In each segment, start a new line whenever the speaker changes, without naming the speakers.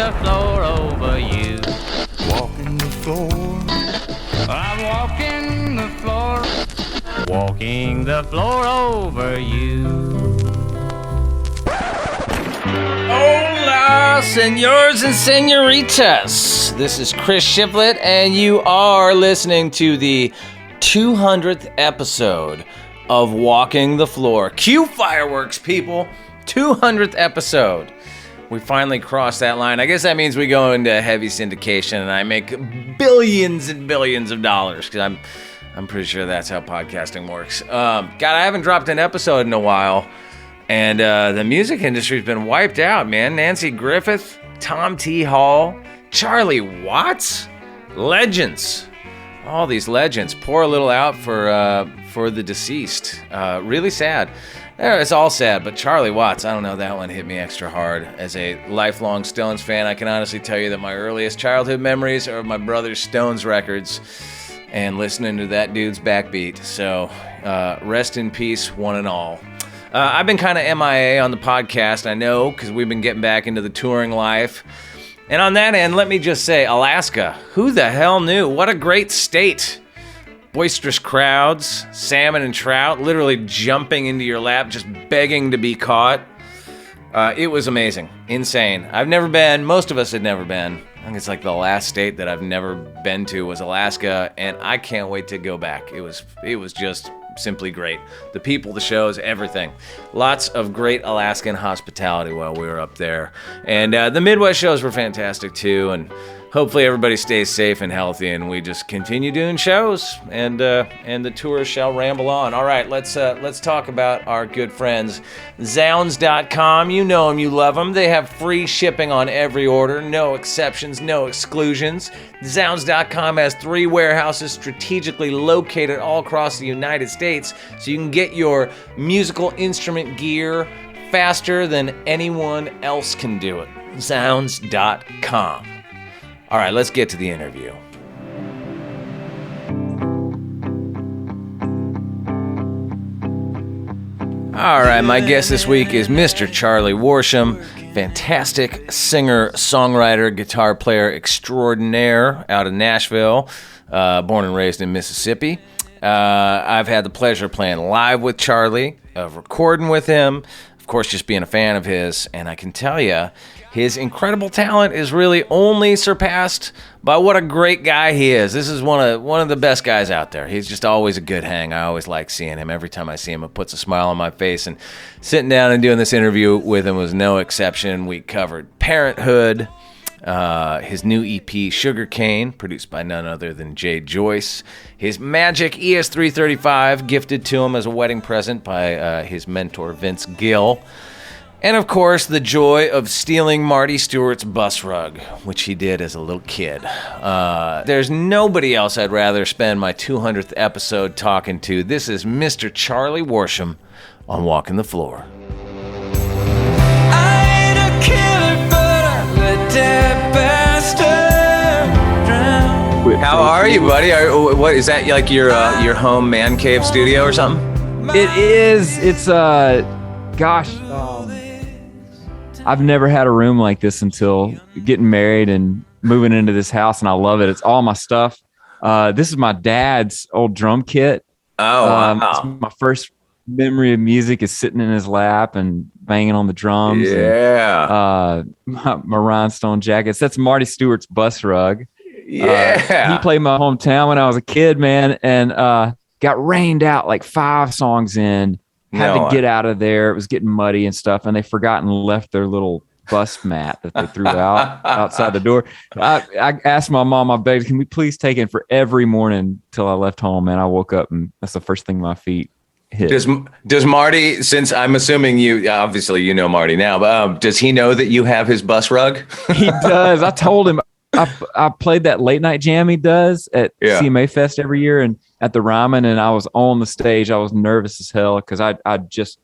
the floor over you.
Walking the floor.
I'm walking the floor. Walking the floor over you. Hola, senors and senoritas. This is Chris Shiplet, and you are listening to the 200th episode of Walking the Floor. Cue fireworks, people. 200th episode. We finally crossed that line. I guess that means we go into heavy syndication and I make billions and billions of dollars, because I'm pretty sure that's how podcasting works. God, I haven't dropped an episode in a while, and the music industry's been wiped out, man. Nancy Griffith, Tom T. Hall, Charlie Watts, legends. All these legends. Pour a little out for the deceased. Really sad. It's all sad, but Charlie Watts, I don't know, that one hit me extra hard. As a lifelong Stones fan, I can honestly tell you that my earliest childhood memories are of my brother's Stones records and listening to that dude's backbeat. So, rest in peace, one and all. I've been kind of MIA on the podcast, I know, because we've been getting back into the touring life. And on that end, let me just say, Alaska, who the hell knew? What a great state. Boisterous crowds, salmon and trout, literally jumping into your lap, just begging to be caught. It was amazing, insane. I've never been, most of us had never been. I think it's like the last state that I've never been to was Alaska, and I can't wait to go back. It was just simply great. The people, the shows, everything. Lots of great Alaskan hospitality while we were up there. And the Midwest shows were fantastic too, and hopefully everybody stays safe and healthy, and we just continue doing shows, and the tour shall ramble on. All right, let's talk about our good friends, Zounds.com. You know them, you love them. They have free shipping on every order, no exceptions, no exclusions. Zounds.com has 3 warehouses strategically located all across the United States, so you can get your musical instrument gear faster than anyone else can do it. Zounds.com. All right, let's get to the interview. All right, my guest this week is Mr. Charlie Worsham, fantastic singer, songwriter, guitar player extraordinaire out of Nashville, born and raised in Mississippi. I've had the pleasure of playing live with Charlie, of recording with him, of course, just being a fan of his, and I can tell you, his incredible talent is really only surpassed by what a great guy he is. This is one of the best guys out there. He's just always a good hang. I always like seeing him. Every time I see him, it puts a smile on my face. And sitting down and doing this interview with him was no exception. We covered Parenthood, his new EP, Sugarcane, produced by none other than Jay Joyce, his Magic ES335, gifted to him as a wedding present by his mentor, Vince Gill. And, of course, the joy of stealing Marty Stewart's bus rug, which he did as a little kid. There's nobody else I'd rather spend my 200th episode talking to. This is Mr. Charlie Worsham on Walking the Floor. I ain't a killer, but I let that bastard drown. How are you, buddy? What is that, like your home man cave studio or something?
It is. It's gosh. I've never had a room like this until getting married and moving into this house, and I love it. It's all my stuff. This is my dad's old drum kit.
Oh, wow.
My first memory of music is sitting in his lap and banging on the drums.
Yeah.
And, my rhinestone jackets. That's Marty Stewart's bus rug.
Yeah.
He played my hometown when I was a kid, man, and got rained out like 5 songs in. Had to get out of there. It was getting muddy and stuff, and they forgot and left their little bus mat that they threw out outside the door. I asked my mom, I begged, can we please take it for every morning till I left home? And I woke up, and that's the first thing my feet hit.
Does Marty, since I'm assuming you, obviously you know Marty now, but does he know that you have his bus rug?
He does. I told him. I played that late night jam he does at CMA Fest every year and at the Ryman, and I was on the stage. I was nervous as hell because I'd just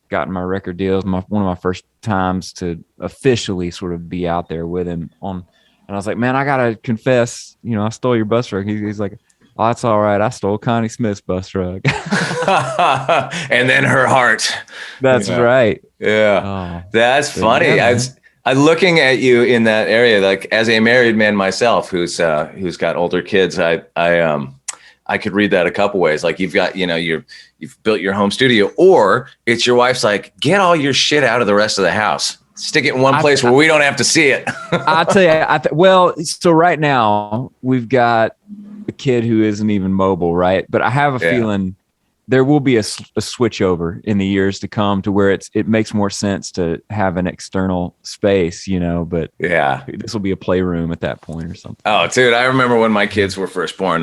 gotten my record deals, one of my first times to officially sort of be out there with him on. And I was like, man, I gotta confess, I stole your bus rug. He's like, oh, that's all right. I stole Connie Smith's bus rug.
And then her heart.
That's right.
Yeah. That's funny.
Yeah,
Looking at you in that area, like as a married man myself, who's got older kids, I could read that a couple ways. Like you've got, you've built your home studio, or it's your wife's like, get all your shit out of the rest of the house. Stick it in one place where we don't have to see it.
I'll tell you, so right now we've got a kid who isn't even mobile, right? But I have a feeling there will be a switch over in the years to come to where it makes more sense to have an external space, but this will be a playroom at that point or something.
Oh, dude, I remember when my kids were first born,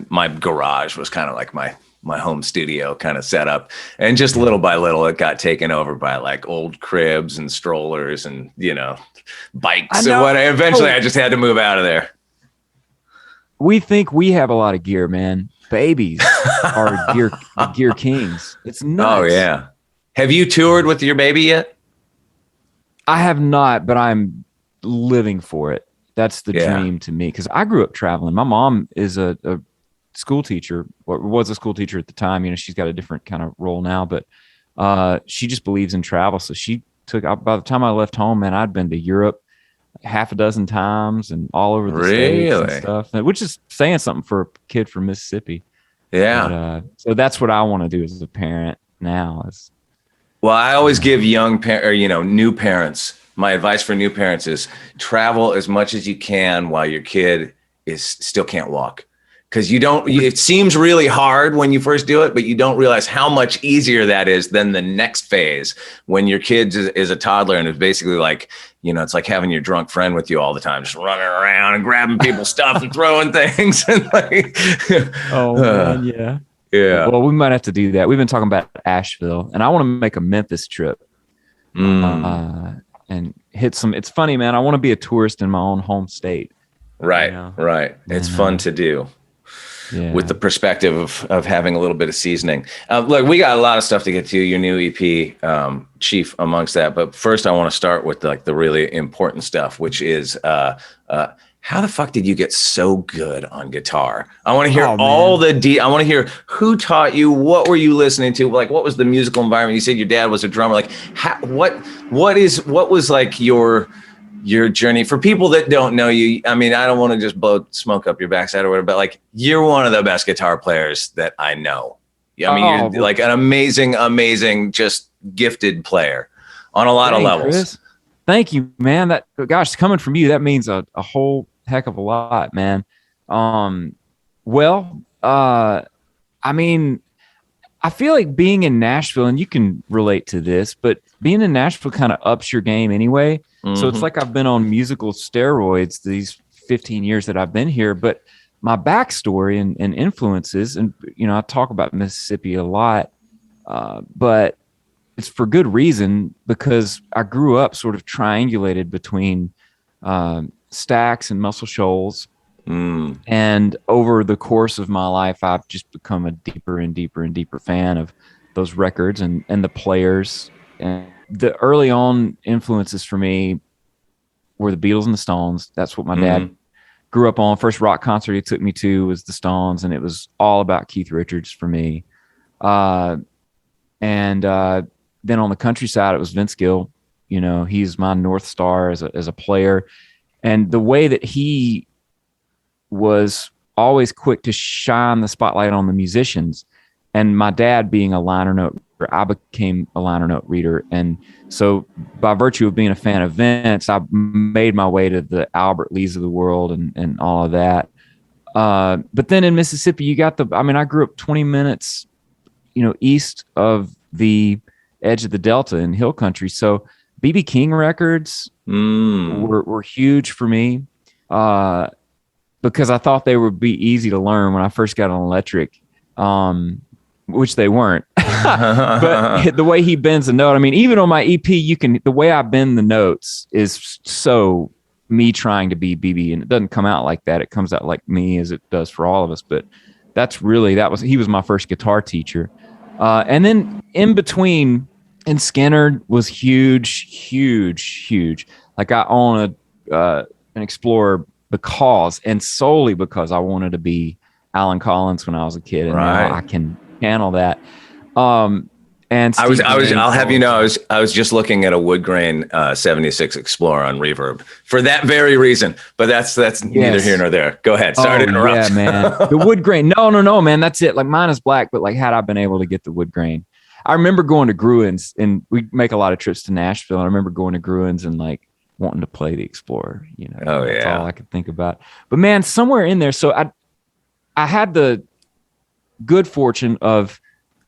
my garage was kind of like my home studio kind of setup, and just little by little it got taken over by like old cribs and strollers and bikes and what. Eventually I just had to move out of there.
We think we have a lot of gear, man. Babies are gear kings. It's nuts.
Oh yeah. Have you toured with your baby yet?
I have not, but I'm living for it. That's the dream to me, because I grew up traveling. My mom is a school teacher, or was a school teacher at the time. She's got a different kind of role now, but she just believes in travel. So she took, by the time I left home, man, I'd been to Europe half a dozen times and all over the States and stuff, which is saying something for a kid from Mississippi. Yeah. But, so that's what I want to do as a parent now.
Well, I always give new parents, my advice for new parents is travel as much as you can while your kid still can't walk. Because it seems really hard when you first do it, but you don't realize how much easier that is than the next phase when your kid is a toddler and is basically like, it's like having your drunk friend with you all the time, just running around and grabbing people's stuff and throwing things. And
man, yeah. Yeah. Well, we might have to do that. We've been talking about Asheville, and I want to make a Memphis trip and hit some. It's funny, man. I want to be a tourist in my own home state.
Right. Right. It's fun to do. Yeah. With the perspective of having a little bit of seasoning. Look, we got a lot of stuff to get to, your new EP, chief amongst that. But first I want to start with the really important stuff, which is how the fuck did you get so good on guitar? I want to hear I want to hear who taught you, what were you listening to? Like, what was the musical environment? You said your dad was a drummer. Like, what was like your journey for people that don't know you? I mean, I don't want to just blow smoke up your backside or whatever, but like, you're one of the best guitar players that I know. I mean, you're like an amazing, just gifted player on a lot of levels. Chris.
Thank you, man. That, gosh, coming from you, that means a whole heck of a lot, man. I mean, I feel like being in Nashville, and you can relate to this, but being in Nashville kind of ups your game anyway. Mm-hmm. So it's like I've been on musical steroids these 15 years that I've been here. But my backstory and influences, and I talk about Mississippi a lot, but it's for good reason, because I grew up sort of triangulated between Stax and Muscle Shoals. And over the course of my life, I've just become a deeper and deeper and deeper fan of those records and the players. And the early on influences for me were the Beatles and the Stones. That's what my dad grew up on. First rock concert he took me to was the Stones, and it was all about Keith Richards for me. And then on the countryside, it was Vince Gill. He's my North Star as a player. And the way that he was always quick to shine the spotlight on the musicians, and my dad being a liner note reader, I became a liner note reader. And so by virtue of being a fan of Vince, I made my way to the Albert Lees of the world and all of that. But then in Mississippi, you got I grew up 20 minutes, east of the edge of the Delta in Hill Country. So B.B. King records were huge for me. Because I thought they would be easy to learn when I first got on electric, which they weren't. But the way he bends the note, even on my EP, the way I bend the notes is so me trying to be BB, and it doesn't come out like that. It comes out like me, as it does for all of us. But he was my first guitar teacher. And then in between, and Skinner was huge. Like I own an Explorer solely because I wanted to be Alan Collins when I was a kid, and now I can channel that. And And
I'll have you know, I was just looking at a wood grain 76 Explorer on Reverb for that very reason. But that's neither here nor there. Go ahead. Sorry to interrupt.
Yeah, man. The wood grain. No, man. That's it. Like mine is black, but like had I been able to get the wood grain, I remember going to Gruen's, and we make a lot of trips to Nashville. And I remember going to Gruen's and like wanting to play the Explorer. You know, that's all I could think about. But man, somewhere in there, so I had the good fortune of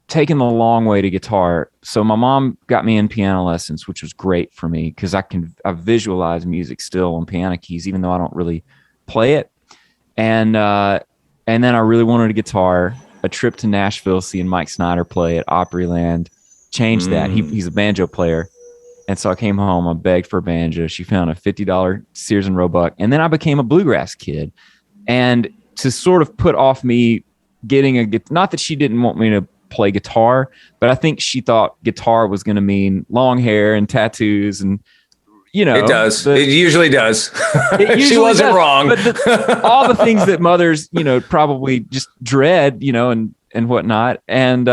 taking the long way to guitar. So my mom got me in piano lessons, which was great for me because I visualize music still on piano keys, even though I don't really play it. And then I really wanted a guitar. A trip to Nashville, seeing Mike Snyder play at Opryland changed that. He's a banjo player. And so I came home, I begged for a banjo. She found a $50 Sears and Roebuck. And then I became a bluegrass kid. And to sort of put off me getting not that she didn't want me to play guitar, but I think she thought guitar was going to mean long hair and tattoos, and you know, it does.
It usually does. She wasn't wrong.
But all the things that mothers, you know, probably just dread, you know, and whatnot. And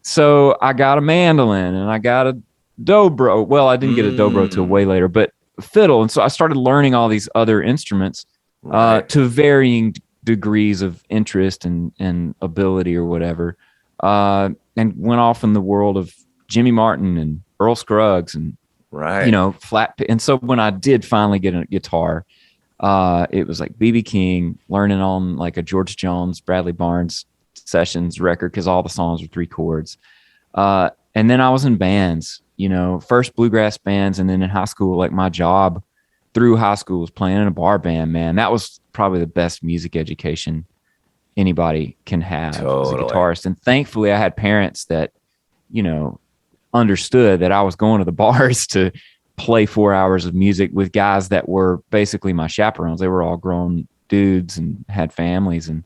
so I got a mandolin and I got a dobro. Well, I didn't get a dobro till way later, but fiddle. And so I started learning all these other instruments to varying degrees of interest and ability or whatever. And went off in the world of Jimmy Martin and Earl Scruggs and, you know, and so when I did finally get a guitar, it was like B.B. King, learning on like a George Jones, Bradley Barnes sessions record because all the songs were 3 chords. And then I was in bands, you know, first bluegrass bands, and then in high school, like my job through high school was playing in a bar band. Man, that was probably the best music education anybody can have as a guitarist. And thankfully I had parents that, you know, understood that I was going to the bars to play 4 hours of music with guys that were basically my chaperones. They were all grown dudes and had families. And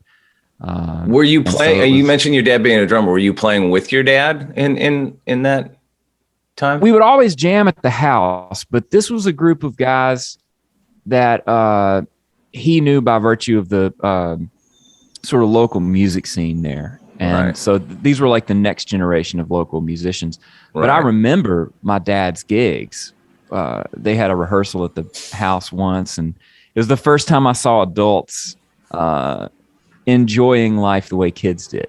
were you playing? So you mentioned your dad being a drummer. Were you playing with your dad in that time?
We would always jam at the house, but this was a group of guys that he knew by virtue of the sort of local music scene there. And so these were like the next generation of local musicians. But I remember my dad's gigs. They had a rehearsal at the house once, and it was the first time I saw adults enjoying life the way kids did.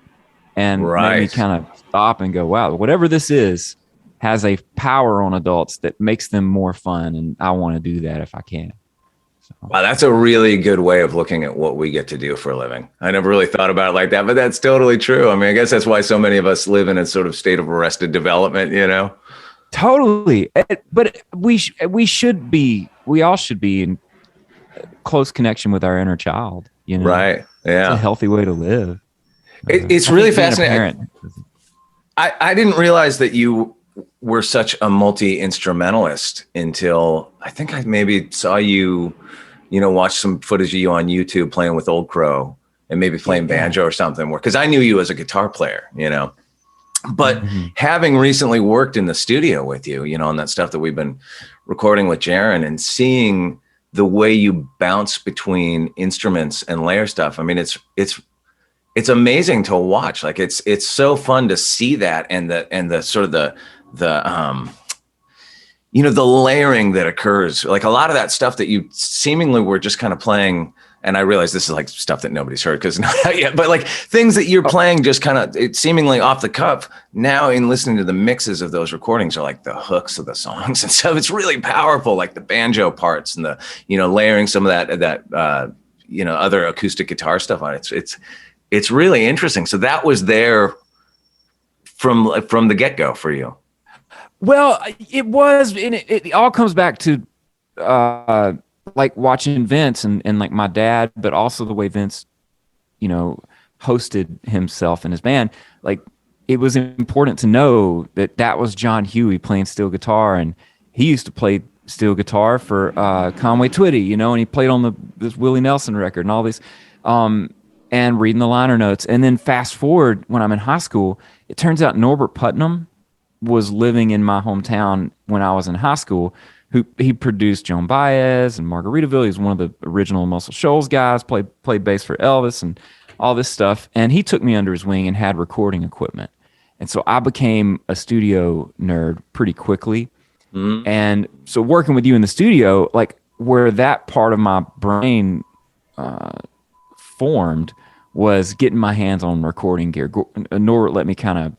And made me kind of stop and go, wow, whatever this is has a power on adults that makes them more fun, and I want to do that if I can.
Wow, that's a really good way of looking at what we get to do for a living. I never really thought about it like that, but that's totally true. I mean, I guess that's why so many of us live in a sort of state of arrested development, you know?
Totally. But we all should be in close connection with our inner child, you know?
Right. Yeah.
It's a healthy way to live.
It's really fascinating. I didn't realize that you were such a multi-instrumentalist until I think I maybe saw you, you know, watch some footage of you on YouTube playing with Old Crow and maybe playing banjo or something, because I knew you as a guitar player, you know. But having recently worked in the studio with you, you know, on that stuff that we've been recording with Jaron, and seeing the way you bounce between instruments and layer stuff, I mean, it's amazing to watch. Like it's so fun to see that, and the sort of the you know, the layering that occurs, like a lot of that stuff that you seemingly were just kind of playing. And I realize this is like stuff that nobody's heard because not out yet, but like things that you're playing just kind of seemingly off the cuff. Now in listening to the mixes of those recordings are like the hooks of the songs and stuff. It's really powerful, like the banjo parts and the, you know, layering some of that you know, other acoustic guitar stuff on it. It's really interesting. So that was there from the get-go for you.
Well, it was, and it all comes back to like watching Vince and like my dad, but also the way Vince, you know, hosted himself and his band. Like, it was important to know that was John Huey playing steel guitar, and he used to play steel guitar for Conway Twitty, you know, and he played on this Willie Nelson record and all this, and reading the liner notes. And then fast forward when I'm in high school, it turns out Norbert Putnam was living in my hometown when I was in high school. He produced Joan Baez and Margaritaville. He was one of the original Muscle Shoals guys, played bass for Elvis and all this stuff. And he took me under his wing and had recording equipment. And so I became a studio nerd pretty quickly.
Mm-hmm.
And so working with you in the studio, like where that part of my brain formed was getting my hands on recording gear. Norbert let me kind of,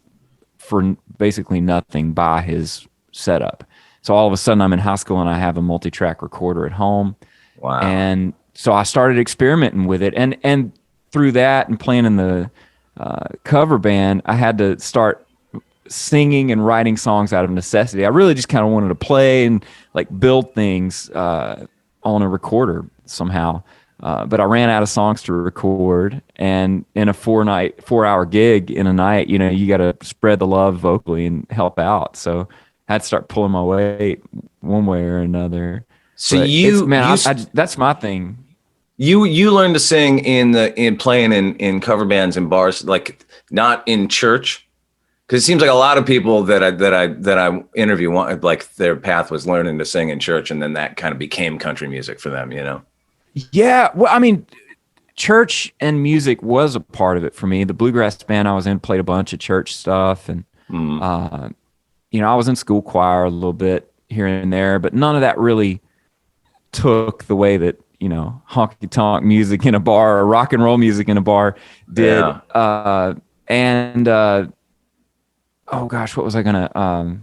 for basically nothing, buy his setup. So all of a sudden I'm in high school and I have a multi-track recorder at home.
Wow.
And so I started experimenting with it. And through that and playing in the cover band, I had to start singing and writing songs out of necessity. I really just kind of wanted to play and like build things on a recorder somehow. But I ran out of songs to record, and in a 4-hour gig in a night, you know, you got to spread the love vocally and help out. So I had to start pulling my weight one way or another.
So
that's my thing.
You learned to sing in playing in cover bands and bars, like not in church, because it seems like a lot of people that I interview want, like their path was learning to sing in church, and then that kind of became country music for them, you know.
Yeah, well, I mean, church and music was a part of it for me. The bluegrass band I was in played a bunch of church stuff, and you know, I was in school choir a little bit here and there, but none of that really took the way that, you know, honky tonk music in a bar or rock and roll music in a bar did. Yeah. Oh gosh, what was I gonna?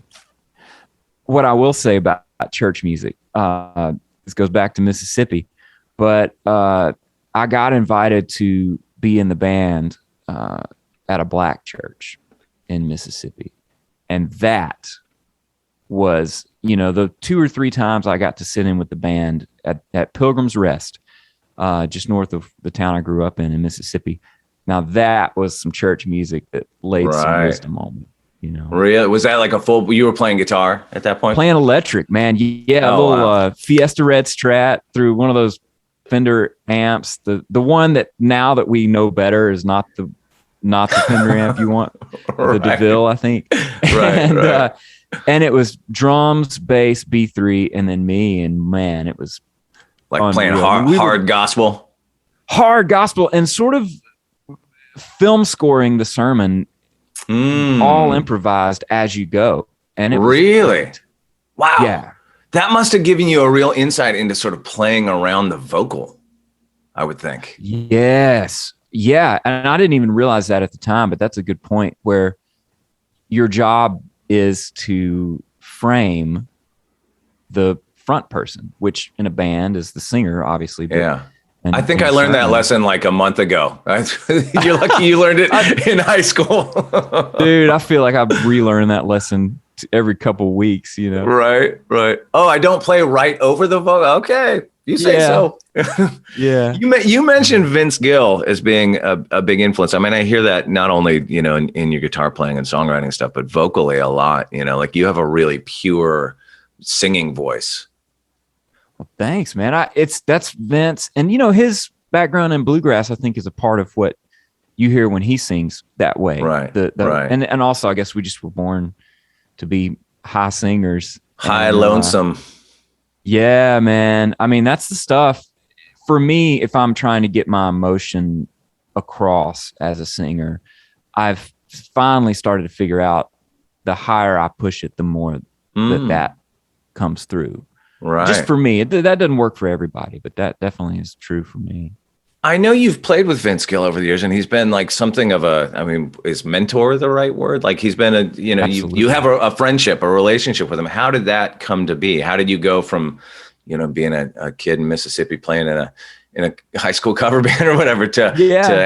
What I will say about church music, this goes back to Mississippi, but I got invited to be in the band at a black church in Mississippi, and that was, you know, the 2 or 3 times I got to sit in with the band at Pilgrim's Rest, just north of the town I grew up in Mississippi. Now that was some church music that laid some wisdom on me, you know.
Really? Was that like a full, you were playing guitar at that point?
Playing electric, man. Yeah, a little Fiesta Red Strat through one of those Fender amps. The one that now that we know better is not the Fender amp you want, the DeVille, I think.
Right.
And it was drums, bass, B3, and then me. And man, it was
like playing hard gospel.
Hard gospel and sort of film scoring the sermon, all improvised as you go. And it was
really
great.
Wow.
Yeah.
That must have given you a real insight into sort of playing around the vocal, I would think.
Yes. Yeah. And I didn't even realize that at the time, but that's a good point, where your job is to frame the front person, which in a band is the singer, obviously. But,
yeah. I think I learned that lesson like a month ago. You're lucky you learned it in high school.
Dude, I feel like I relearn that lesson every couple of weeks, you know?
Right. Oh, I don't play right over the vocal. Okay. You say so.
Yeah.
You mentioned Vince Gill as being a big influence. I mean, I hear that not only, you know, in your guitar playing and songwriting stuff, but vocally a lot, you know, like you have a really pure singing voice.
Well, thanks, man. That's Vince. And, you know, his background in bluegrass, I think, is a part of what you hear when he sings that way.
Right.
Right. And also, I guess we just were born to be high singers.
High lonesome.
Yeah, man. I mean, that's the stuff for me. If I'm trying to get my emotion across as a singer, I've finally started to figure out the higher I push it, the more that comes through.
Right.
Just for me, that doesn't work for everybody, but that definitely is true for me.
I know you've played with Vince Gill over the years, and he's been like something of is mentor the right word? Like he's been you have a friendship, a relationship with him. How did that come to be? How did you go from, you know, being a kid in Mississippi playing in a high school cover band or whatever to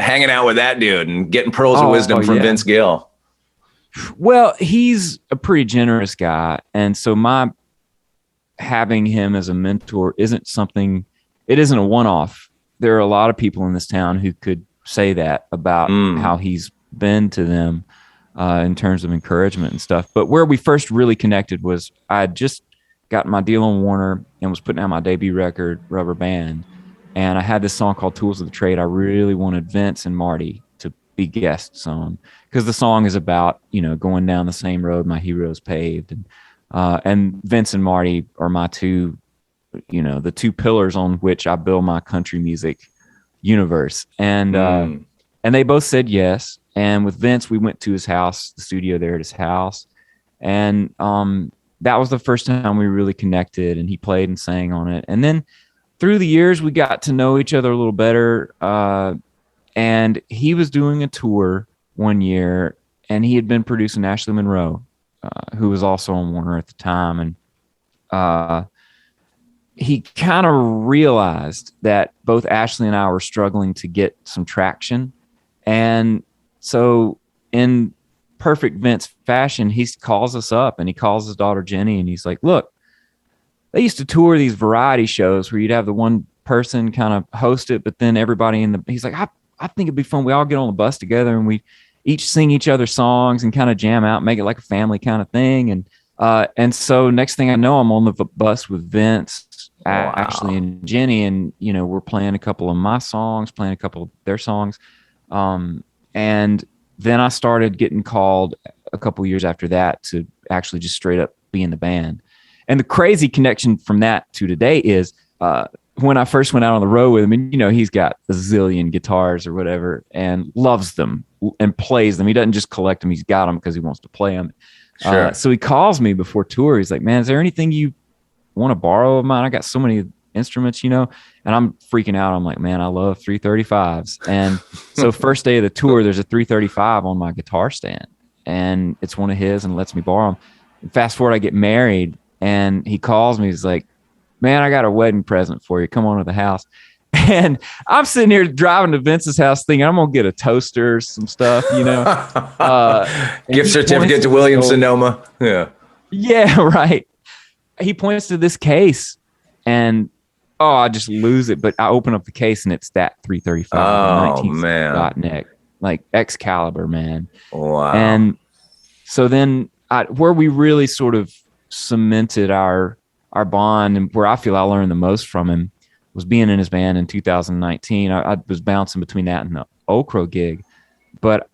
hanging out with that dude and getting pearls of wisdom from Vince Gill?
Well, he's a pretty generous guy. And so my having him as a mentor isn't a one-off. There are a lot of people in this town who could say that about how he's been to them in terms of encouragement and stuff. But where we first really connected was I had just gotten my deal on Warner and was putting out my debut record, Rubber Band. And I had this song called Tools of the Trade. I really wanted Vince and Marty to be guests on, because the song is about, you know, going down the same road my heroes paved. And Vince and Marty are my two, you know, the two pillars on which I build my country music universe. And they both said yes. And with Vince, we went to his house, the studio there at his house. And that was the first time we really connected, and he played and sang on it. And then through the years, we got to know each other a little better. And he was doing a tour one year, and he had been producing Ashley Monroe, who was also on Warner at the time. And he kind of realized that both Ashley and I were struggling to get some traction. And so in perfect Vince fashion, he calls us up, and he calls his daughter Jenny, and he's like, look, they used to tour these variety shows where you'd have the one person kind of host it, but then everybody he's like, I think it'd be fun. We all get on the bus together and we each sing each other's songs and kind of jam out, make it like a family kind of thing. And so next thing I know, I'm on the bus with Vince, Ashley, and Jenny, and we're playing a couple of my songs, playing a couple of their songs. And then I started getting called a couple years after that to actually just straight up be in the band. And the crazy connection from that to today is when I first went out on the road with him, and he's got a zillion guitars or whatever and loves them and plays them. He doesn't just collect them. He's got them because he wants to play them.
Sure.
So he calls me before tour. He's like, man, is there anything you want to borrow of mine? I got so many instruments, and I'm freaking out. I'm like, man, I love 335s. And so first day of the tour, there's a 335 on my guitar stand, and it's one of his, and lets me borrow them. And fast forward, I get married, and he calls me. He's like, man, I got a wedding present for you. Come on to the house. And I'm sitting here driving to Vince's house thinking I'm going to get a toaster, some stuff,
Gift certificate to Williams Sonoma. Yeah.
Yeah, right. He points to this case, and I just lose it. But I open up the case, and it's that 335.
Oh, man.
Neck, like Excalibur, man.
Wow.
And so then where we really sort of cemented our bond, and where I feel I learned the most from him, was being in his band in 2019. I was bouncing between that and the Old Crow gig. But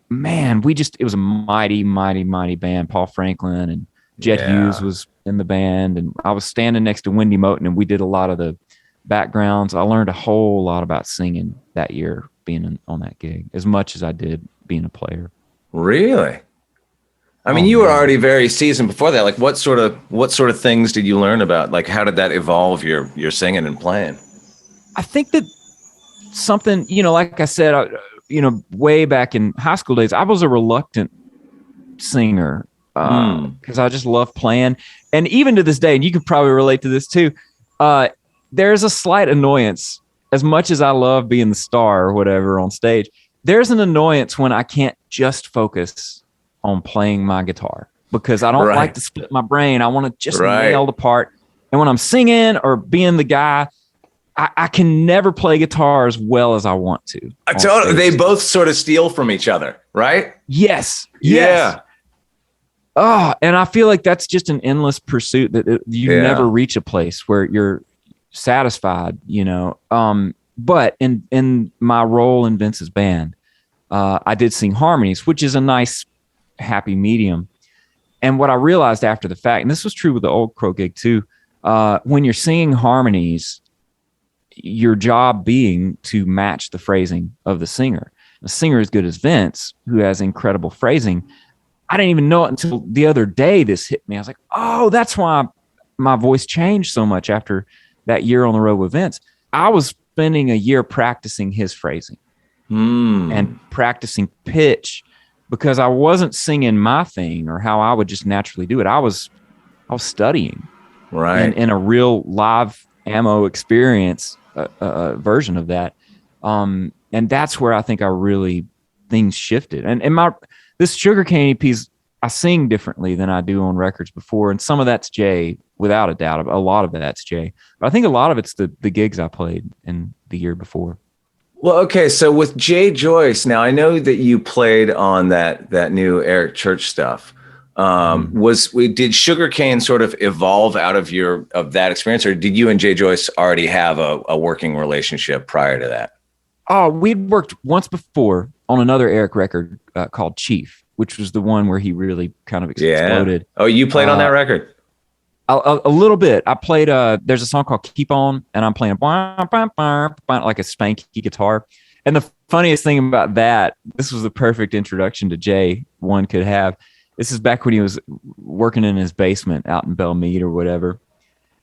man, it was a mighty, mighty, mighty band. Paul Franklin and Jet Hughes was in the band, and I was standing next to Wendy Moten, and we did a lot of the backgrounds. I learned a whole lot about singing that year being on that gig, as much as I did being a player.
Really? I mean, you were already very seasoned before that. Like, what sort of things did you learn about? Like, how did that evolve your singing and playing?
I think that something, like I said, way back in high school days, I was a reluctant singer because I just love playing. And even to this day, and you could probably relate to this too, there's a slight annoyance. As much as I love being the star or whatever on stage, there's an annoyance when I can't just focus on playing my guitar, because I don't like to split my brain. I want to just nail the part. And when I'm singing or being the guy, I can never play guitar as well as I want to.
They both sort of steal from each other, right?
Yes.
Yeah.
Oh, and I feel like that's just an endless pursuit that you never reach a place where you're satisfied, But in my role in Vince's band, I did sing harmonies, which is a nice happy medium. And what I realized after the fact, and this was true with the Old Crow gig too, when you're singing harmonies, your job being to match the phrasing of the singer. A singer as good as Vince, who has incredible phrasing, I didn't even know it until the other day this hit me. I was like, oh, that's why my voice changed so much after that year on the road with Vince. I was spending a year practicing his phrasing and practicing pitch, because I wasn't singing my thing or how I would just naturally do it. I was studying,
right,
in a real live ammo experience version of that, and that's where I think things shifted. And this Sugarcane EPs, I sing differently than I do on records before, and some of that's Jay, without a doubt. A lot of that's Jay, but I think a lot of it's the gigs I played in the year before.
Well, okay, so with Jay Joyce, now I know that you played on that new Eric Church stuff. Did Sugarcane sort of evolve out of that experience, or did you and Jay Joyce already have a working relationship prior to that?
Oh, we'd worked once before on another Eric record called Chief, which was the one where he really kind of exploded.
Oh, you played on that record?
A little bit. I played there's a song called Keep On, and I'm playing like a spanky guitar. And the funniest thing about that, this was the perfect introduction to Jay one could have. This is back when he was working in his basement out in Belmead or whatever.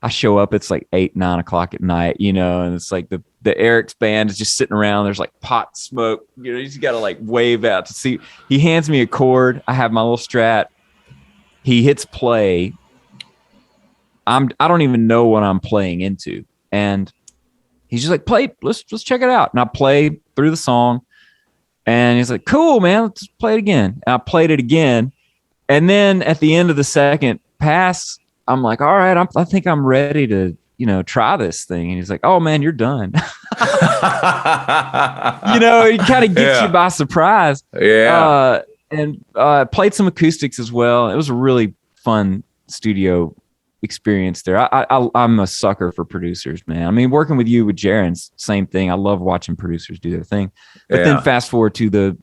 I show up, it's like 8, 9 o'clock at night, and it's like the Eric's band is just sitting around. There's like pot smoke, you just got to like wave out to see. He hands me a chord. I have my little Strat. He hits play. I don't even know what I'm playing into. And he's just like, play, let's check it out. And I play through the song and he's like, cool, man, let's play it again. And I played it again. And then at the end of the second pass, I'm like, all right, I think I'm ready to, try this thing. And he's like, oh man, you're done. He kind of gets you by surprise.
Yeah.
And played some acoustics as well. It was a really fun studio experience there. I'm a sucker for producers, man. I mean, working with you with Jaren's same thing. I love watching producers do their thing. But then fast forward to the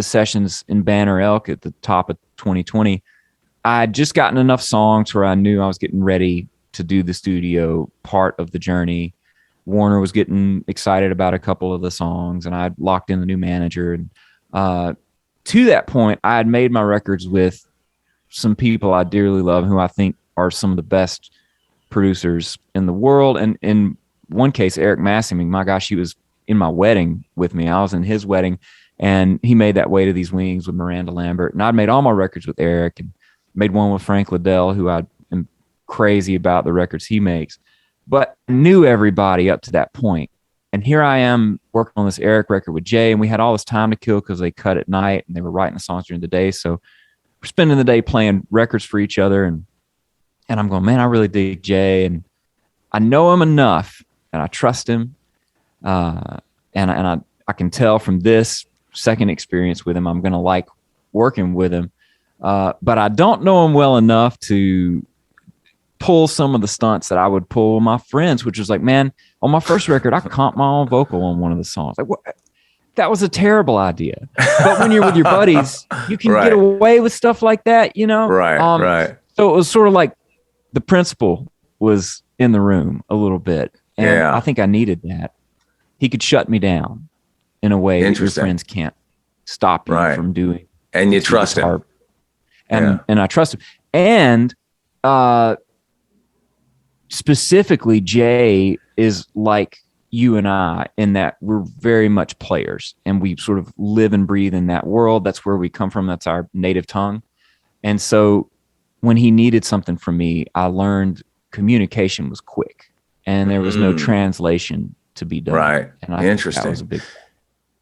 sessions in Banner Elk at the top of 2020. I had just gotten enough songs where I knew I was getting ready to do the studio part of the journey. Warner was getting excited about a couple of the songs, and I had locked in the new manager. And to that point, I had made my records with some people I dearly love, who I think are some of the best producers in the world. And in one case, Eric Massey, my gosh, he was in my wedding with me. I was in his wedding, and he made that Way to These Wings with Miranda Lambert. And I'd made all my records with Eric, and made one with Frank Liddell, who I am crazy about the records he makes, but knew everybody up to that point. And here I am working on this Eric record with Jay, and we had all this time to kill because they cut at night and they were writing the songs during the day. So we're spending the day playing records for each other. And I'm going, man, I really dig Jay, and I know him enough, and I trust him. And I can tell from this second experience with him, I'm going to like working with him. But I don't know him well enough to pull some of the stunts that I would pull with my friends, which was like, man, on my first record, I comped my own vocal on one of the songs. Like, what? That was a terrible idea. But when you're with your buddies, you can get away with stuff like that, Right. So it was sort of like the principal was in the room a little bit. And I think I needed that. He could shut me down in a way that your friends can't stop you from doing.
And you trust him.
And I trust him. And specifically, Jay is like you and I in that we're very much players, and we sort of live and breathe in that world. That's where we come from. That's our native tongue. And so when he needed something from me, I learned communication was quick, and there was no translation to be done.
Right.
And I
Interesting.
That was a big.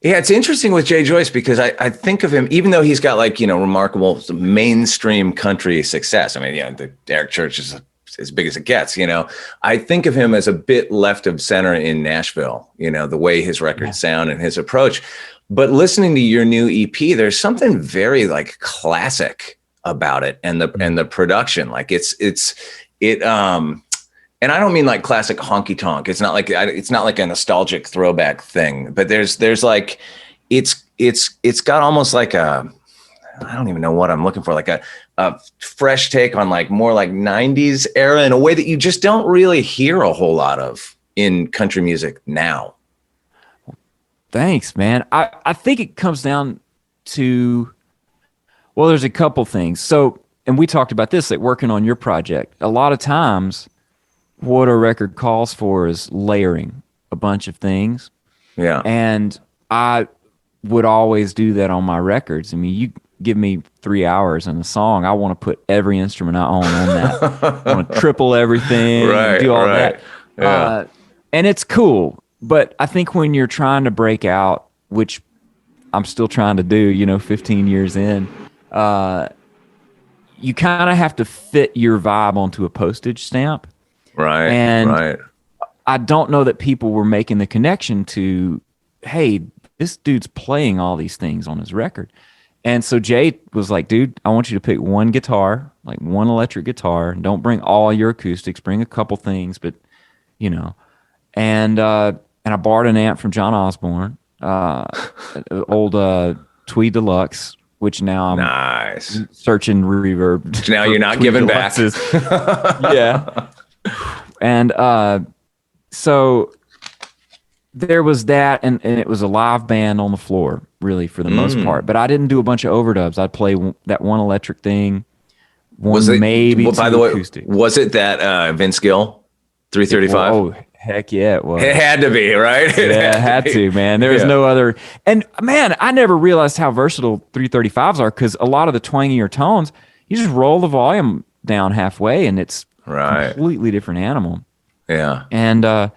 Yeah, it's interesting with Jay Joyce because I think of him, even though he's got remarkable mainstream country success. I mean, the Eric Church is as big as it gets, I think of him as a bit left of center in Nashville, the way his records sound and his approach. But listening to your new EP, there's something very like classic about it, and the production, like it and I don't mean like classic honky tonk. It's not like a nostalgic throwback thing, but there's like, it's got almost like I don't even know what I'm looking for, like a fresh take on like more like 90s era in a way that you just don't really hear a whole lot of in country music now.
Thanks, man. I think it comes down to, well, there's a couple things. So, and we talked about this, like working on your project. A lot of times what a record calls for is layering a bunch of things.
Yeah. And
I would always do that on my records. I mean, you give me 3 hours in a song, I want to put every instrument I own on that. I want to triple everything, do all that.
Yeah.
And it's cool. But I think when you're trying to break out, which I'm still trying to do, 15 years in, you kind of have to fit your vibe onto a postage stamp.
Right.
And I don't know that people were making the connection to, hey, this dude's playing all these things on his record. And so Jay was like, dude, I want you to pick one guitar, like one electric guitar. Don't bring all your acoustics, bring a couple things, but and I borrowed an amp from John Osborne, old Tweed Deluxe, which now I'm searching reverb.
Now you're not giving back.
Yeah. And so there was that, and it was a live band on the floor, really, for the most part. But I didn't do a bunch of overdubs. I'd play that one electric thing, maybe two
by the way,
acoustic.
Was it that Vince Gill 335?
Oh, heck yeah, it was.
It had to be, right?
It had to, man. There was no other. And, man, I never realized how versatile 335s are, because a lot of the twangier tones, you just roll the volume down halfway, and it's a completely different animal.
Yeah.
And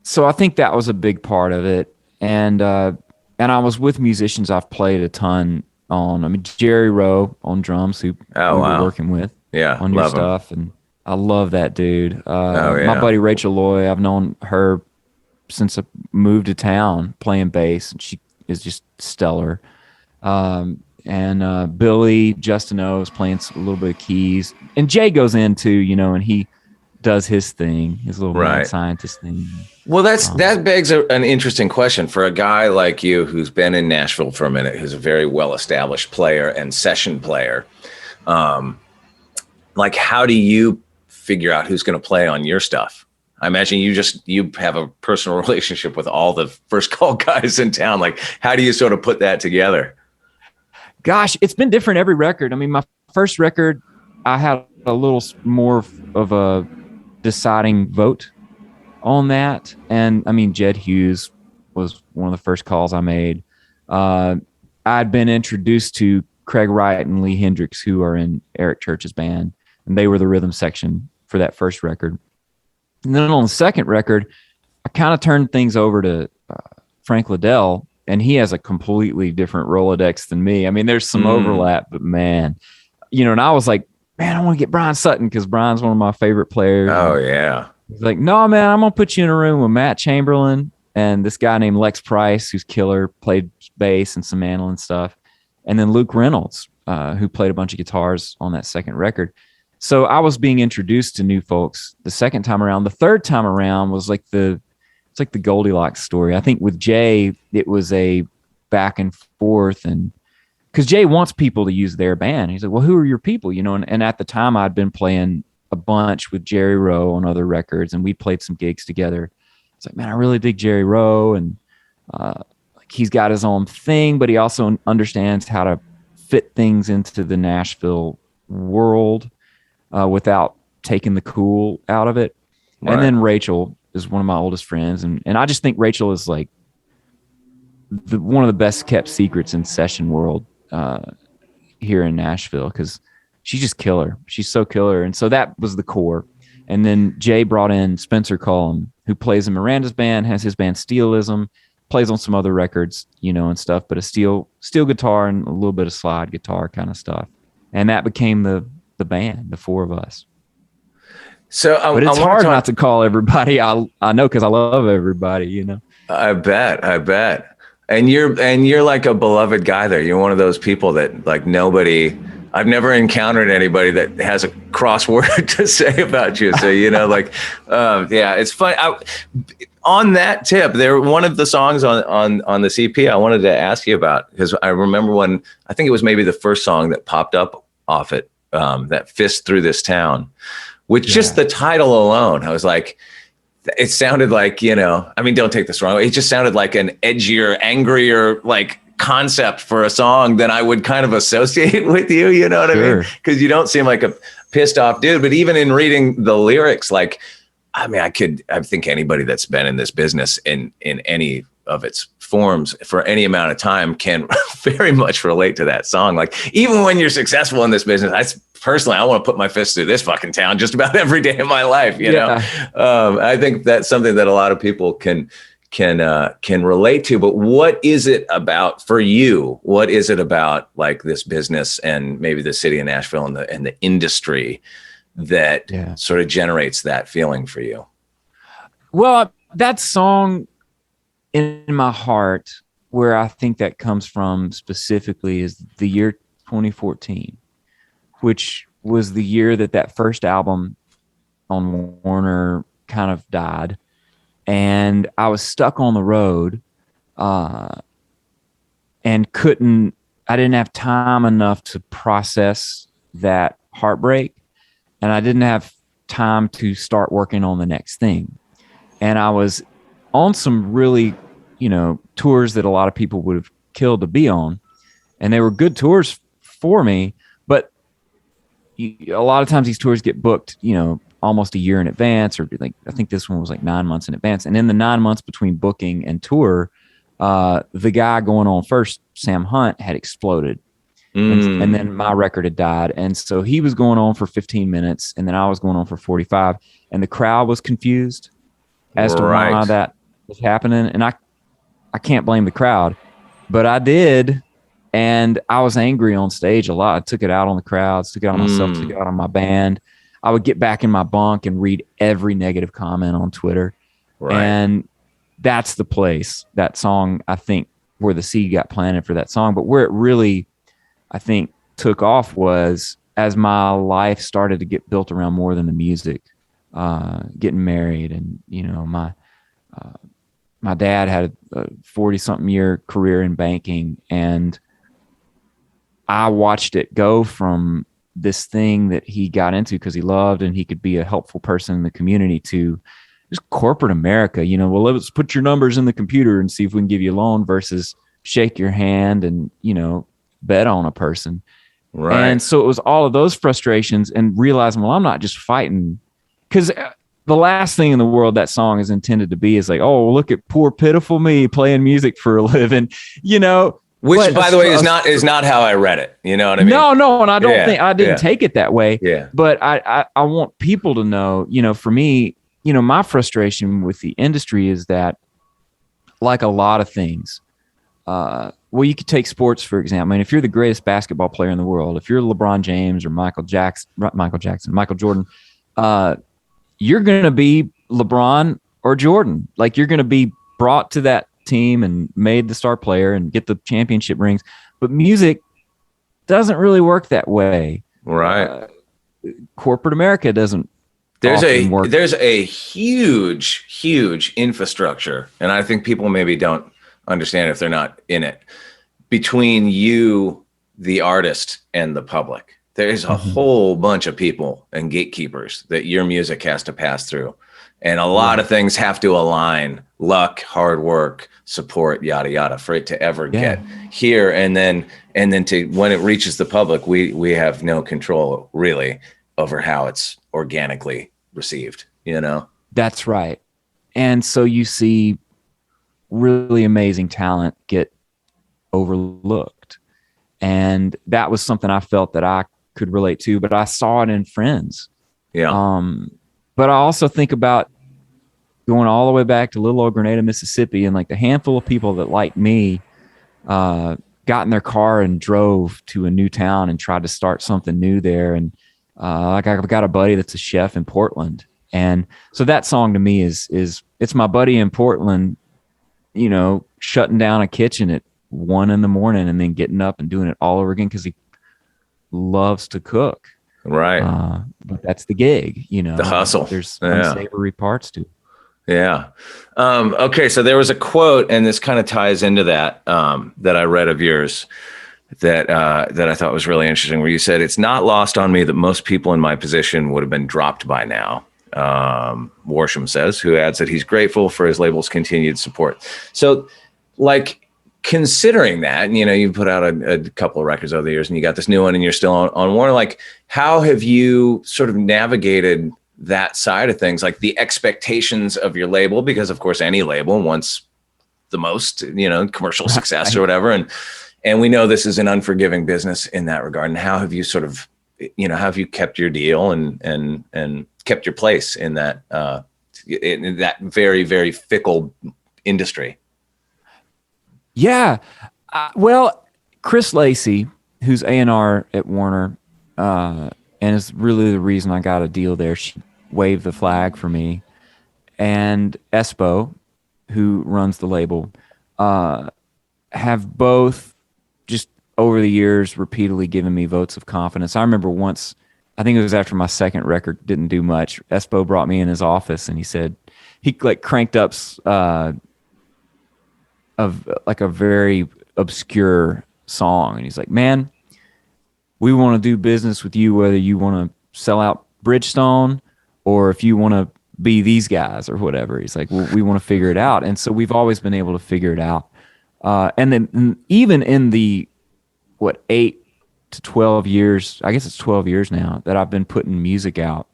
so I think that was a big part of it. And I was with musicians I've played a ton on. I mean, Jerry Rowe on drums, who we were working with on your stuff. And I love that dude. My buddy Rachel Loy, I've known her since I moved to town playing bass, and she is just stellar. And Billy Justino is playing a little bit of keys. And Jay goes in too, you know, and he does his thing, his little mad scientist thing.
Well, that begs an interesting question for a guy like you who's been in Nashville for a minute, who's a very well-established player and session player. Like, how do you figure out who's going to play on your stuff? I imagine you have a personal relationship with all the first call guys in town. Like, how do you sort of put that together?
Gosh, it's been different every record. I mean, my first record, I had a little more of a deciding vote on that. And I mean, Jed Hughes was one of the first calls I made. I'd been introduced to Craig Wright and Lee Hendricks, who are in Eric Church's band, and they were the rhythm section for that first record. And then on the second record, I kind of turned things over to Frank Liddell, and he has a completely different Rolodex than me. I mean, there's some overlap, but man, you know, and I was like, man, I want to get Brian Sutton, because Brian's one of my favorite players.
Oh, yeah.
He's like, no, man, I'm going to put you in a room with Matt Chamberlain and this guy named Lex Price, who's killer, played bass and some mandolin stuff. And then Luke Reynolds, who played a bunch of guitars on that second record. So I was being introduced to new folks the second time around. The third time around was like the Goldilocks story. I think with Jay, it was a back and forth, and because Jay wants people to use their band. He's like, well, who are your people? You know, and at the time I'd been playing a bunch with Jerry Rowe on other records, and we played some gigs together. It's like, man, I really dig Jerry Rowe, and like, he's got his own thing, but he also understands how to fit things into the Nashville world without taking the cool out of it. Right. And then Rachel is one of my oldest friends, and I just think Rachel is like one of the best kept secrets in session world here in Nashville, because she's just killer. She's so killer. And so that was the core. And then Jay brought in Spencer Cullum, who plays in Miranda's band, has his band Steelism, plays on some other records, you know, and stuff, but a steel guitar and a little bit of slide guitar kind of stuff. And that became the band, the four of us. So but it's hard not to call everybody. I know, because I love everybody, you know.
I bet. And you're like a beloved guy there. You're one of those people that, like, I've never encountered anybody that has a cross word to say about you. So, you know, like, it's funny. On that tip, one of the songs on the CP I wanted to ask you about, because I remember when, I think it was maybe the first song that popped up off it, that Fist Through This Town, with just the title alone. I was like, it sounded like, you know, I mean, don't take this wrong way. It just sounded like an edgier, angrier, like, concept for a song than I would kind of associate with you. You know what I mean? Because you don't seem like a pissed off dude. But even in reading the lyrics, like, I mean, I think anybody that's been in this business in any of its forms for any amount of time can very much relate to that song. Like, even when you're successful in this business, I want to put my fist through this fucking town just about every day of my life. You know, I think that's something that a lot of people can relate to. But what is it about for you? What is it about, like, this business and maybe the city of Nashville and the industry that sort of generates that feeling for you?
Well, that song in my heart, where I think that comes from specifically, is the year 2014, which was the year that first album on Warner kind of died. And I was stuck on the road and I didn't have time enough to process that heartbreak. And I didn't have time to start working on the next thing. And I was on some really, tours that a lot of people would have killed to be on. And they were good tours for me. But a lot of times these tours get booked, almost a year in advance, or like, I think this one was like 9 months in advance. And in the 9 months between booking and tour, the guy going on first, Sam Hunt, had exploded. And then my record had died. And so he was going on for 15 minutes, and then I was going on for 45. And the crowd was confused as to why that was happening. And I can't blame the crowd, but I did. And I was angry on stage a lot. I took it out on the crowds, took it out on myself, took it out on my band. I would get back in my bunk and read every negative comment on Twitter. Right. And that's the place, that song, I think, where the seed got planted for that song. But where it really, I think, took off was as my life started to get built around more than the music, getting married. And, my dad had a 40-something year career in banking, and I watched it go from this thing that he got into because he loved and he could be a helpful person in the community to just corporate America. Well, let's put your numbers in the computer and see if we can give you a loan versus shake your hand and, bet on a person. Right. And so it was all of those frustrations and realizing, well, I'm not just fighting, because the last thing in the world that song is intended to be is like, oh, look at poor pitiful me playing music for a living,
Which, by the way, is not how I read it. You know what I mean?
No, and I don't think I didn't take it that way. Yeah. But I want people to know, for me, my frustration with the industry is that, like a lot of things, you could take sports, for example. I mean, if you're the greatest basketball player in the world, if you're LeBron James or Michael Jordan, you're going to be LeBron or Jordan. Like, you're going to be brought to that team and made the star player and get the championship rings. But music doesn't really work that way. Right. Corporate America doesn't. There's a huge infrastructure, and I think people maybe don't understand if they're not in it, between you, the artist, and the public. There's a whole bunch of people and gatekeepers that your music has to pass through. And a lot of things have to align: luck, hard work, support, yada, yada, for it to ever get here. And then to, when it reaches the public, we have no control really over how it's organically received, That's right. And so you see really amazing talent get overlooked. And that was something I felt that I could relate to, but I saw it in friends. Yeah. But I also think about going all the way back to little old Grenada, Mississippi, and like the handful of people that, like me, got in their car and drove to a new town and tried to start something new there. And like, I've got a buddy that's a chef in Portland. And so that song to me is it's my buddy in Portland, shutting down a kitchen at 1 a.m. and then getting up and doing it all over again because he loves to cook. Right. But that's the gig, the hustle. There's unsavory parts to it.
Yeah. Okay. So there was a quote, and this kind of ties into that, that I read of yours that I thought was really interesting, where you said, "It's not lost on me that most people in my position would have been dropped by now." Worsham says, who adds that he's grateful for his label's continued support. So, like, considering that, you put out a couple of records over the years and you got this new one and you're still on Warner, like, how have you sort of navigated that side of things, like the expectations of your label? Because of course any label wants the most, commercial success or whatever. And we know this is an unforgiving business in that regard. And how have you sort of, how have you kept your deal and kept your place in that very, very fickle industry?
Yeah. Well, Chris Lacey, who's A&R at Warner, and is really the reason I got a deal there. She waved the flag for me. And Espo, who runs the label, have both just over the years repeatedly given me votes of confidence. I remember once, I think it was after my second record didn't do much, Espo brought me in his office and he said, he like cranked up of like a very obscure song. And he's like, "Man, we want to do business with you, whether you want to sell out Bridgestone or if you want to be these guys or whatever. He's like, well, we want to figure it out. And so we've always been able to figure it out. And then even in the, 8 to 12 years, I guess it's 12 years now that I've been putting music out,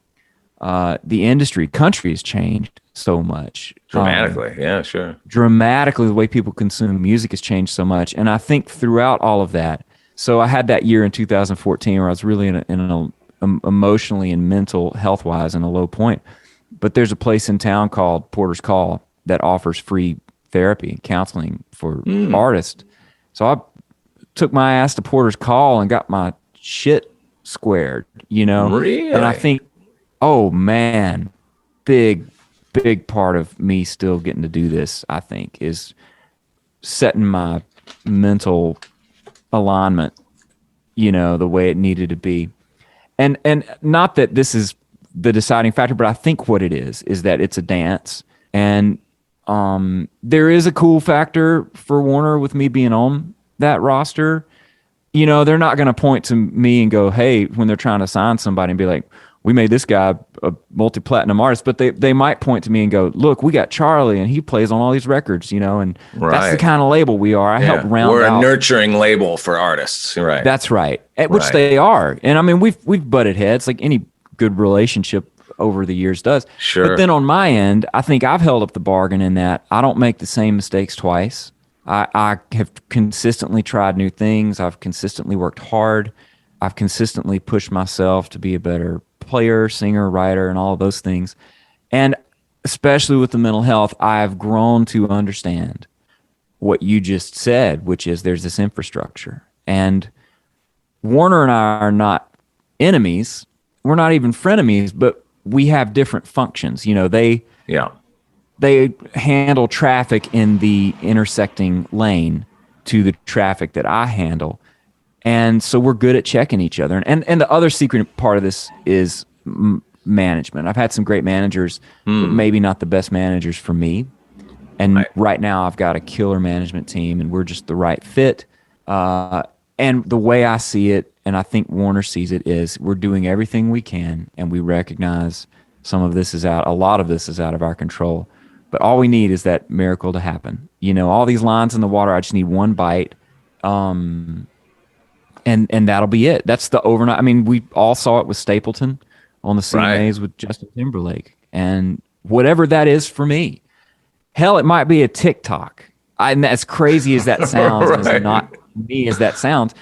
the country has changed so much.
Dramatically. Yeah, sure.
Dramatically, the way people consume music has changed so much. And I think throughout all of that, so I had that year in 2014 where I was really in an emotionally and mental health-wise in a low point. But there's a place in town called Porter's Call that offers free therapy and counseling for artists. So I took my ass to Porter's Call and got my shit squared,
Really?
And I think, oh man, big part of me still getting to do this, I think, is setting my mental alignment, the way it needed to be. And not that this is the deciding factor, but I think what it is that it's a dance. And there is a cool factor for Warner with me being on that roster. They're not going to point to me and go, hey, when they're trying to sign somebody and be like, we made this guy a multi-platinum artist, but they might point to me and go, look, we got Charlie and he plays on all these records, and that's the kind of label we are. I help round out.
We're a nurturing label for artists, right?
That's right. Which they are. And I mean, we've butted heads like any good relationship over the years does.
Sure.
But then on my end, I think I've held up the bargain in that I don't make the same mistakes twice. I have consistently tried new things. I've consistently worked hard. I've consistently pushed myself to be a better player, singer, writer, and all of those things. And especially with the mental health, I've grown to understand what you just said, which is there's this infrastructure. And Warner and I are not enemies. We're not even frenemies, but we have different functions. They handle traffic in the intersecting lane to the traffic that I handle. And so we're good at checking each other. And the other secret part of this is management. I've had some great managers, but maybe not the best managers for me. And right now I've got a killer management team and we're just the right fit. And the way I see it, and I think Warner sees it, is we're doing everything we can and we recognize a lot of this is out of our control. But all we need is that miracle to happen. All these lines in the water, I just need one bite. And that'll be it. That's the overnight. I mean, we all saw it with Stapleton on the CMAs with Justin Timberlake. And whatever that is for me, hell, it might be a TikTok. And as crazy as that sounds, as not me as that sounds,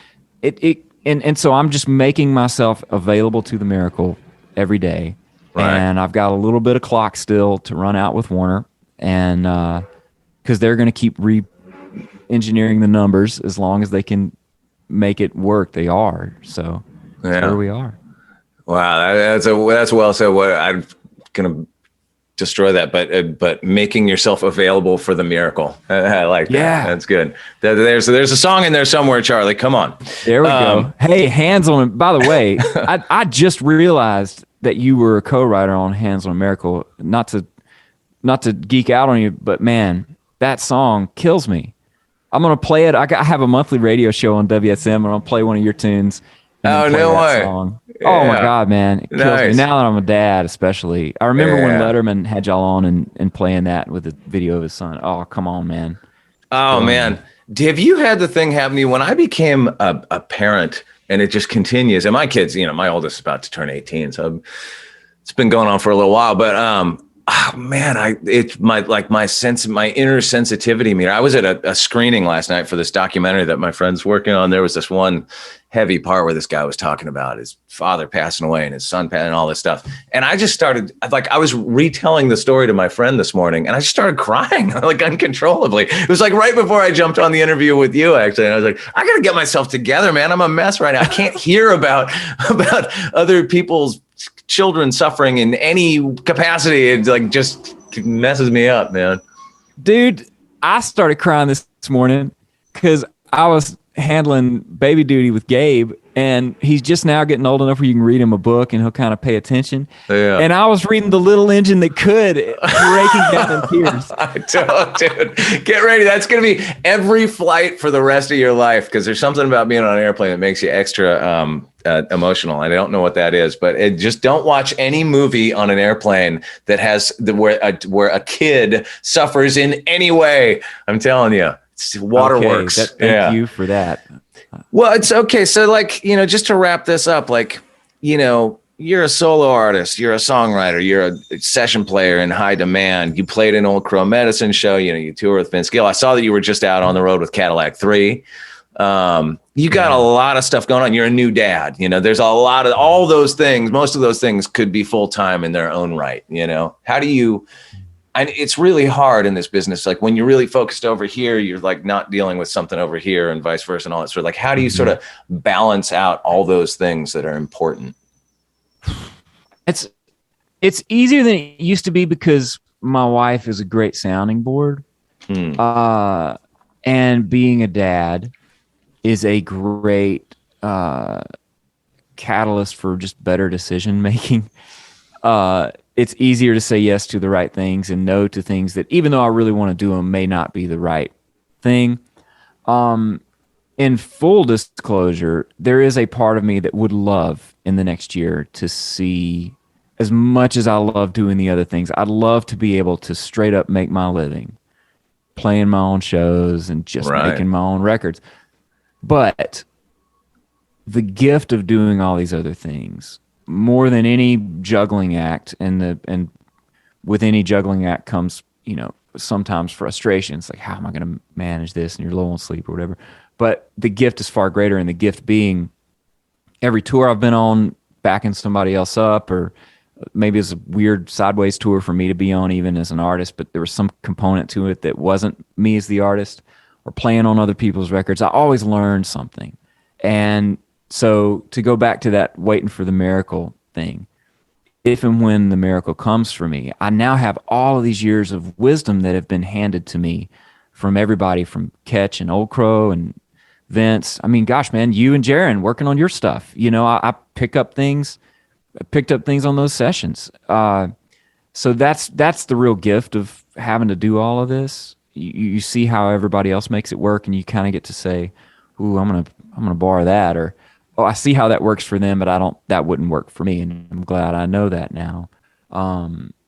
and so I'm just making myself available to the miracle every day. Right. And I've got a little bit of clock still to run out with Warner, and because they're going to keep re-engineering the numbers as long as they can make it work. They are. So that's where we are.
Wow, that's well said. What I'm gonna destroy that, but making yourself available for the miracle. I like that. Yeah, that's good. There's a song in there somewhere, Charlie. Come on.
There we go. Hey, Hands on. By the way, I just realized that you were a co-writer on Hands on a Miracle. Not to geek out on you, but man, that song kills me. I'm gonna play it. I have a monthly radio show on WSM. I'm gonna play one of your tunes.
Oh, no way.
Song. Yeah. Oh my God, man. It kills me. Now that I'm a dad, especially. I remember when Letterman had y'all on and playing that with a video of his son. Oh, come on, man.
Oh, man. Have you had the thing happen to you when I became a parent, and it just continues? And my kids, my oldest is about to turn 18, so it's been going on for a little while, but oh man, it's my inner sensitivity meter. I was at a screening last night for this documentary that my friend's working on. There was this one heavy part where this guy was talking about his father passing away and his son passing and all this stuff. And I just started, I was retelling the story to my friend this morning, and I just started crying uncontrollably. It was right before I jumped on the interview with you, actually. And I was like, I got to get myself together, man. I'm a mess right now. I can't hear about other people's children suffering in any capacity. It just messes me up, man.
Dude, I started crying this morning because I was handling baby duty with Gabe, And he's just now getting old enough where you can read him a book and he'll kind of pay attention.
Yeah.
And I was reading The Little Engine That Could, breaking down in tears.
Dude, get ready. That's going to be every flight for the rest of your life, because there's something about being on an airplane that makes you extra emotional. I don't know what that is, but just don't watch any movie on an airplane that has where a kid suffers in any way. I'm telling you, it's waterworks.
Thank you for that.
Well, it's okay. So just to wrap this up, you're a solo artist, you're a songwriter, you're a session player in high demand. You played an Old Crow Medicine show, you tour with Vince Gill. I saw that you were just out on the road with Cadillac 3. You got a lot of stuff going on. You're a new dad. There's a lot of all those things. Most of those things could be full-time in their own right. How do you, and it's really hard in this business. Like when you're really focused over here, you're like not dealing with something over here and vice versa and all that sort of like, how do you sort of balance out all those things that are important?
It's easier than it used to be because my wife is a great sounding board. And being a dad is a great catalyst for just better decision making. It's easier to say yes to the right things and no to things that, even though I really want to do them, may not be the right thing. In full disclosure, there is a part of me that would love in the next year to see, as much as I love doing the other things, I'd love to be able to straight up make my living playing my own shows and just making my own records. But the gift of doing all these other things, more than any juggling act, and with any juggling act comes, sometimes frustration. It's like, how am I going to manage this? And you're low on sleep or whatever. But the gift is far greater, and the gift being every tour I've been on, backing somebody else up, or maybe it's a weird sideways tour for me to be on even as an artist, but there was some component to it that wasn't me as the artist, or playing on other people's records. I always learned something. And so to go back to that waiting for the miracle thing, if and when the miracle comes for me, I now have all of these years of wisdom that have been handed to me from everybody, from Ketch and Old Crow and Vince. I mean, gosh, man, you and Jaron working on your stuff. I picked up things on those sessions. So that's the real gift of having to do all of this. You see how everybody else makes it work, and you kind of get to say, "Ooh, I'm gonna borrow that," or "Oh, I see how that works for them, but that wouldn't work for me." And I'm glad I know that now.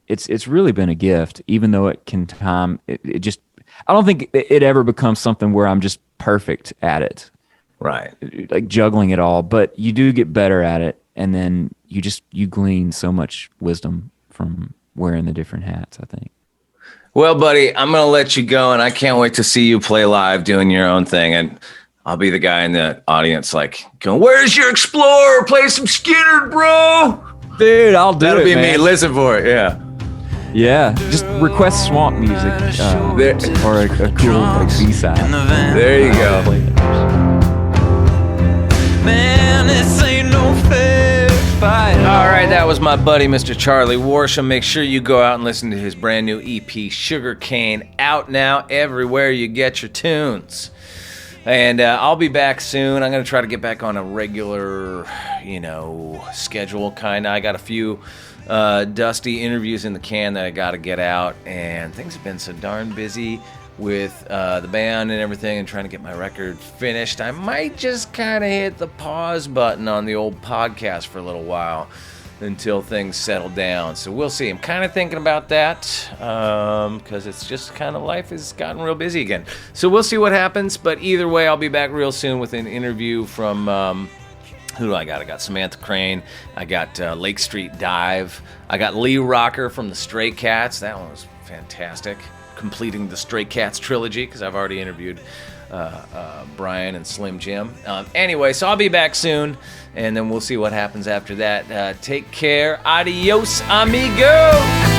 It's really been a gift, even though it can it just, I don't think it ever becomes something where I'm just perfect at it.
Right.
Like juggling it all, but you do get better at it. And then you glean so much wisdom from wearing the different hats, I think.
Well, buddy, I'm going to let you go, and I can't wait to see you play live doing your own thing. And I'll be the guy in the audience like going, "Where's your Explorer? Play some Skinner, bro."
Dude, I'll do
That'll
it,
be
man.
me. Listen for it. Yeah.
Yeah. Just request swamp music or a cool B-side.
There you go.
Man, this ain't no fair fight.
All right, that was my buddy, Mr. Charlie Worsham. Make sure you go out and listen to his brand new EP, Sugarcane, out now everywhere you get your tunes. And I'll be back soon. I'm going to try to get back on a regular, schedule kind of. I got a few dusty interviews in the can that I got to get out, and things have been so darn busy with the band and everything and trying to get my record finished. I might just kind of hit the pause button on the old podcast for a little while until things settle down. So we'll see. I'm kind of thinking about that because it's just kind of, life has gotten real busy again. So we'll see what happens. But either way, I'll be back real soon with an interview from who do I got? I got Samantha Crane. I got Lake Street Dive. I got Lee Rocker from the Stray Cats. That one was fantastic. Completing the Stray Cats trilogy, because I've already interviewed Brian and Slim Jim. Anyway, so I'll be back soon, and then we'll see what happens after that. Take care. Adios, amigo.